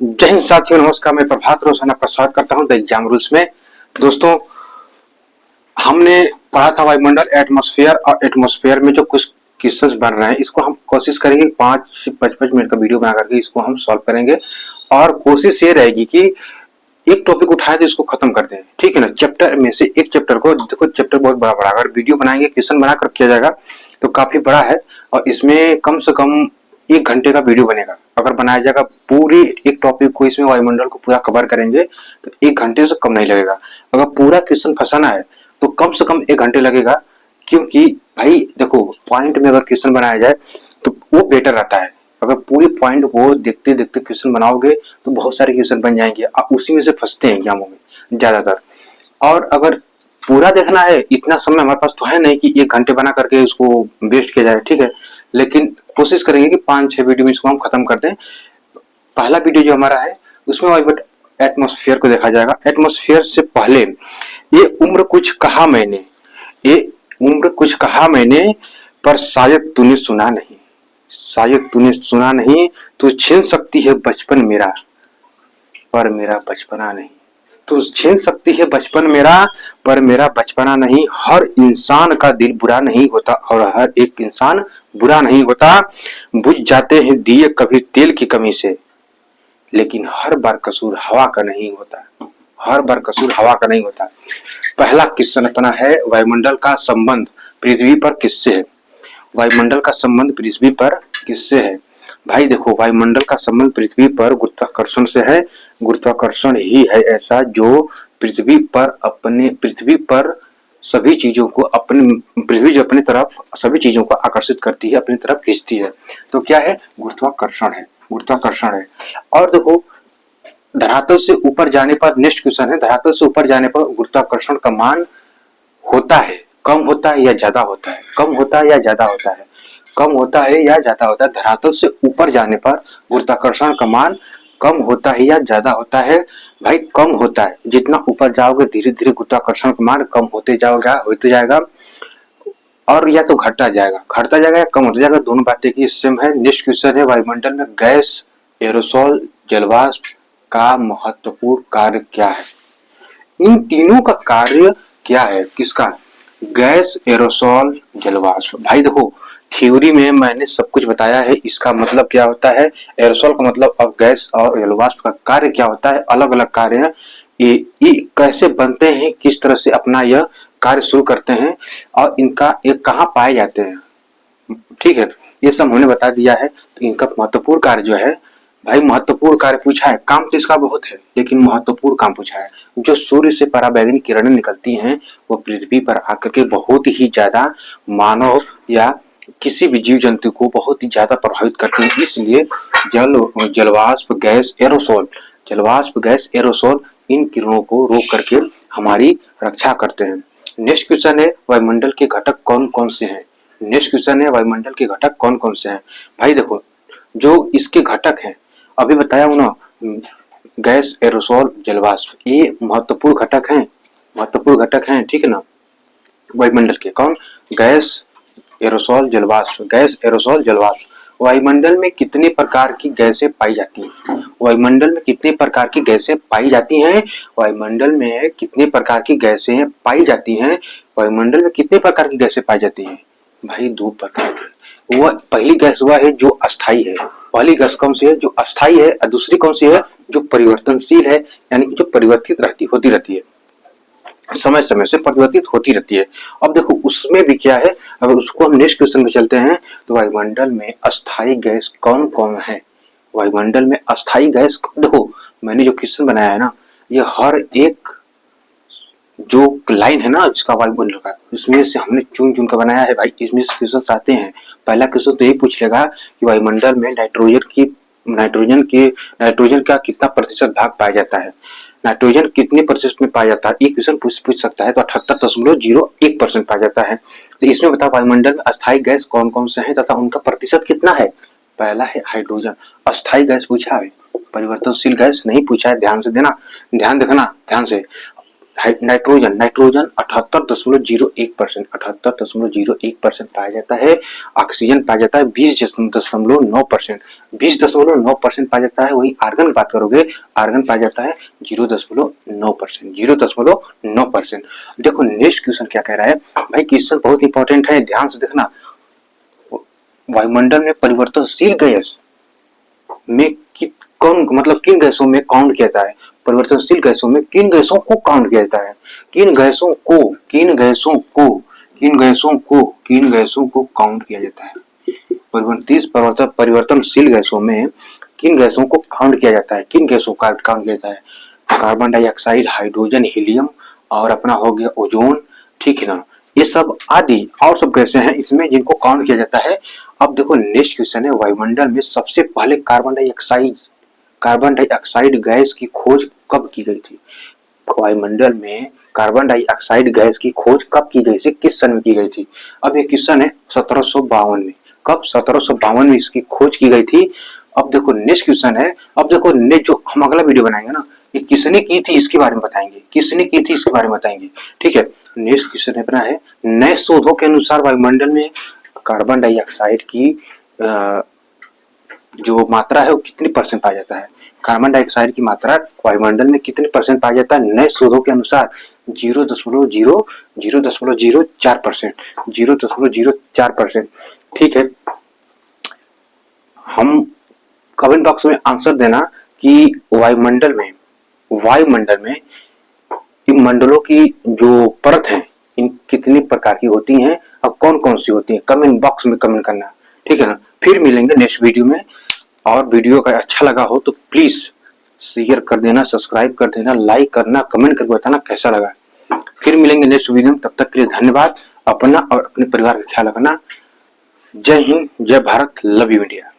जय हिंद साथियों, नमस्कार। मैं प्रभात रोशन आपका स्वागत करता हूं द एग्जाम रूल्स में। दोस्तों, हमने पढ़ा था वायुमंडल एटमॉस्फेयर, और एटमॉस्फेयर में जो कुछ क्वेश्चंस बन रहे हैं इसको हम कोशिश करेंगे 5-5 मिनट का वीडियो बना करके इसको हम सॉल्व करेंगे। और कोशिश ये रहेगी कि एक टॉपिक उठाए तो इसको खत्म कर दें, ठीक है ना। चैप्टर में से एक चैप्टर को देखो, चैप्टर बहुत बड़ा बड़ा, अगर वीडियो बनाएंगे, क्वेश्चन बनाकर किया जाएगा तो काफी बड़ा है, और इसमें कम से कम 1 घंटे का वीडियो बनेगा। अगर बनाया जाएगा पूरी एक टॉपिक को, इसमें वायुमंडल को पूरा कवर करेंगे तो 1 घंटे से कम नहीं लगेगा। अगर पूरा क्वेश्चन फंसाना है तो कम से कम 1 घंटे लगेगा, क्योंकि भाई देखो, पॉइंट में अगर क्वेश्चन बनाया जाए तो वो बेटर रहता है। अगर पूरी पॉइंट को देखते देखते क्वेश्चन बनाओगे तो बहुत सारे क्वेश्चन बन जाएंगे, आप उसी में से फंसते हैं एग्जामों में ज्यादातर। और अगर पूरा देखना है, इतना समय हमारे पास तो है नहीं कि 1 घंटे बना करके उसको वेस्ट किया जाए, ठीक है। लेकिन कोशिश करेंगे कि 5-6 वीडियो में इसको हम खत्म कर दें। पहला वीडियो जो हमारा है उसमें एटमॉस्फेयर को देखा जाएगा। एटमॉस्फेयर से पहले ये उम्र कुछ कहा मैंने, ये उम्र कुछ कहा मैंने, पर शायद तूने सुना नहीं, शायद तूने सुना नहीं। तू छीन सकती है बचपन मेरा, पर मेरा बचपना नहीं। तू छीन सकती है बचपन मेरा, पर मेरा बचपना नहीं। हर इंसान का दिल बुरा नहीं होता, और हर एक इंसान बुरा नहीं होता। बुझ जाते हैं दिए कभी तेल की कमी से, लेकिन हर बार कसूर हवा का नहीं होता, हर बार कसूर हवा का नहीं होता। पहला क्वेश्चन अपना है, वायुमंडल का संबंध पृथ्वी पर किससे है। वायुमंडल का संबंध पृथ्वी पर किससे है। भाई देखो, वायुमंडल का संबंध पृथ्वी पर गुरुत्वाकर्षण से है। गुरुत्वाकर्षण ही है ऐसा जो पृथ्वी पर सभी चीजों को पृथ्वी जो अपनी तरफ सभी चीजों को आकर्षित करती है, अपनी तरफ खींचती है। तो क्या है? गुरुत्वाकर्षण है, गुरुत्वाकर्षण है। और देखो, धरातल से ऊपर जाने पर, नेक्स्ट क्वेश्चन है, धरातल से ऊपर जाने पर गुरुत्वाकर्षण का मान होता है, कम होता है या ज्यादा होता है? कम होता है या ज्यादा होता है? कम होता है या ज्यादा होता है? धरातल से ऊपर जाने पर गुरुत्वाकर्षण का मान कम होता है या ज्यादा होता है? भाई कम होता है। जितना ऊपर जाओगे धीरे धीरे गुरुत्वाकर्षण का मान कम होते जाएगा, और या तो घटता जाएगा या कम होता जाएगा। दोनों बातें की सेम है। नेक्स्ट क्वेश्चन है, वायुमंडल में गैस, एरोसोल, जलवाष्प का महत्वपूर्ण कार्य क्या है? इन तीनों का कार्य क्या है? किसका? गैस, एरोसोल, जलवाष्प। भाई देखो, थ्योरी में मैंने सब कुछ बताया है, इसका मतलब क्या होता है, एरोसोल का मतलब, और गैस और जलवाष्प का कार्य क्या होता है, अलग अलग कार्य है। ये कैसे बनते हैं, किस तरह से अपना यह कार्य शुरू करते हैं, और इनका ये कहाँ पाए जाते हैं, ठीक है। ये सब हमने बता दिया है। तो इनका महत्वपूर्ण कार्य जो है, भाई महत्वपूर्ण कार्य पूछा है, काम तो इसका बहुत है लेकिन महत्वपूर्ण काम पूछा है। जो सूर्य से पराबैंगनी किरणें निकलती हैं वो पृथ्वी पर आकर के बहुत ही ज्यादा मानव या किसी भी जीव जंतु को बहुत ही ज्यादा प्रभावित करते हैं। इसलिए जलवाष्प, गैस, एरोसोल, जलवाष्प, गैस, एरोसोल इन किरणों को रोक करके हमारी रक्षा करते हैं। नेक्स्ट क्वेश्चन है, वायुमंडल के घटक कौन कौन से हैं? नेक्स्ट क्वेश्चन है, वायुमंडल के घटक कौन कौन से हैं? भाई देखो, जो इसके घटक हैं अभी बताया हूं ना, गैस, एरोसोल, जलवाष्प, ये महत्वपूर्ण घटक हैं, महत्वपूर्ण घटक हैं, ठीक है ना। वायुमंडल के कौन? गैस, एरोसोल, जलवाष्प, गैस, एरोसोल, जलवाष्प। वायुमंडल में कितने प्रकार की गैसें पाई जाती हैं? वायुमंडल में कितने प्रकार की गैसें पाई जाती हैं? वायुमंडल में कितने प्रकार की गैसें पाई जाती हैं? वायुमंडल में कितने प्रकार की गैसें पाई जाती हैं? भाई 2 प्रकार की। वह पहली गैस वह है जो अस्थाई है, पहली गैस कौन सी है? जो अस्थाई है। और दूसरी कौन सी है? जो परिवर्तनशील है, यानी कि जो परिवर्तित होती रहती है, समय समय से परिवर्तित होती रहती है। अब देखो उसमें भी क्या है, अगर उसको हम नेक्स्ट क्वेश्चन में चलते हैं तो वायुमंडल में अस्थाई गैस कौन कौन है? वायुमंडल में अस्थाई गैस, देखो मैंने जो क्वेश्चन बनाया है ना, ये हर एक जो लाइन है ना जिसका वायुमंडल का, उसमें से हमने चुन चुन कर बनाया है। भाई इसमें से क्वेश्चन आते हैं। पहला क्वेश्चन तो यही पूछ लेगा कि वायुमंडल में नाइट्रोजन का कितना प्रतिशत भाग पाया जाता है, नाइट्रोजन कितने प्रतिशत में पाया जाता है, ये क्वेश्चन पूछ सकता है। तो 78.01% पाया जाता है। तो इसमें बताओ वायुमंडल में अस्थायी गैस कौन कौन से हैं तथा उनका प्रतिशत कितना है? पहला है हाइड्रोजन, अस्थायी गैस पूछा है, परिवर्तनशील गैस नहीं पूछा है। ध्यान से देना, ध्यान देखना ध्यान से। नाइट्रोजन 78.01%, 78.01% पाया जाता है। ऑक्सीजन पाया जाता है 20.9%, 20.9% पाया जाता है। वही आर्गन की बात करोगे, आर्गन पाया जाता है 0.9%, 0.9%। देखो नेक्स्ट क्वेश्चन क्या कह रहा है भाई, क्वेश्चन बहुत इंपॉर्टेंट है, ध्यान से देखना। वायुमंडल में परिवर्तनशील गैस में कौन, मतलब किन गैसों में काउंट किया जाता है, परिवर्तनशील गैसों में किन गैसों को काउंट किया जाता है, किन गैसों को काउंट किया जाता है। परिवर्तनशील गैसों में किन गैसों को काउंट किया जाता है, किन गैसों का काउंट किया जाता है। कार्बन डाइऑक्साइड, हाइड्रोजन, हीलियम और अपना हो गया ओजोन, ठीक है ना। ये सब आदि और सब गैसें हैं इसमें जिनको काउंट किया जाता है। अब देखो नेक्स्ट क्वेश्चन है, वायुमंडल में सबसे पहले कार्बन डाइऑक्साइड गैस की खोज कब की गई थी। वायुमंडल में कार्बन डाइऑक्साइड गैस की खोज कब की गई थी, किस सन में की गई थी। अब ये क्वेश्चन है 1752 में, कब 1752 में इसकी खोज की गई थी। अब देखो नेक्स्ट क्वेश्चन है, अब देखो नेक्स्ट जो हम अगला वीडियो बनाएंगे ना, ये किसने की थी इसके बारे में बताएंगे, किसने की थी इसके बारे में बताएंगे, ठीक है। नेक्स्ट क्वेश्चन अपना है, नए शोधों के अनुसार वायुमंडल में कार्बन डाइऑक्साइड की जो मात्रा है वो कितनी परसेंट पाया जाता है। कार्बन डाइऑक्साइड की मात्रा वायुमंडल में कितने परसेंट पाया जाता है नए शोधों के अनुसार, 0.04%, 0.04%, ठीक है। हम कमेंट बॉक्स में आंसर देना कि वायुमंडल में इन मंडलों की जो परत है इन कितनी प्रकार की होती हैं और कौन कौन सी होती हैं, कमेंट बॉक्स में कमेंट करना, ठीक है ना। फिर मिलेंगे नेक्स्ट वीडियो में, और वीडियो का अच्छा लगा हो तो प्लीज शेयर कर देना, सब्सक्राइब कर देना, लाइक करना, कमेंट करके बताना कैसा लगा। फिर मिलेंगे नेक्स्ट वीडियो में, तब तक के लिए धन्यवाद। अपना और अपने परिवार का ख्याल रखना। जय हिंद, जय भारत, लव यू इंडिया।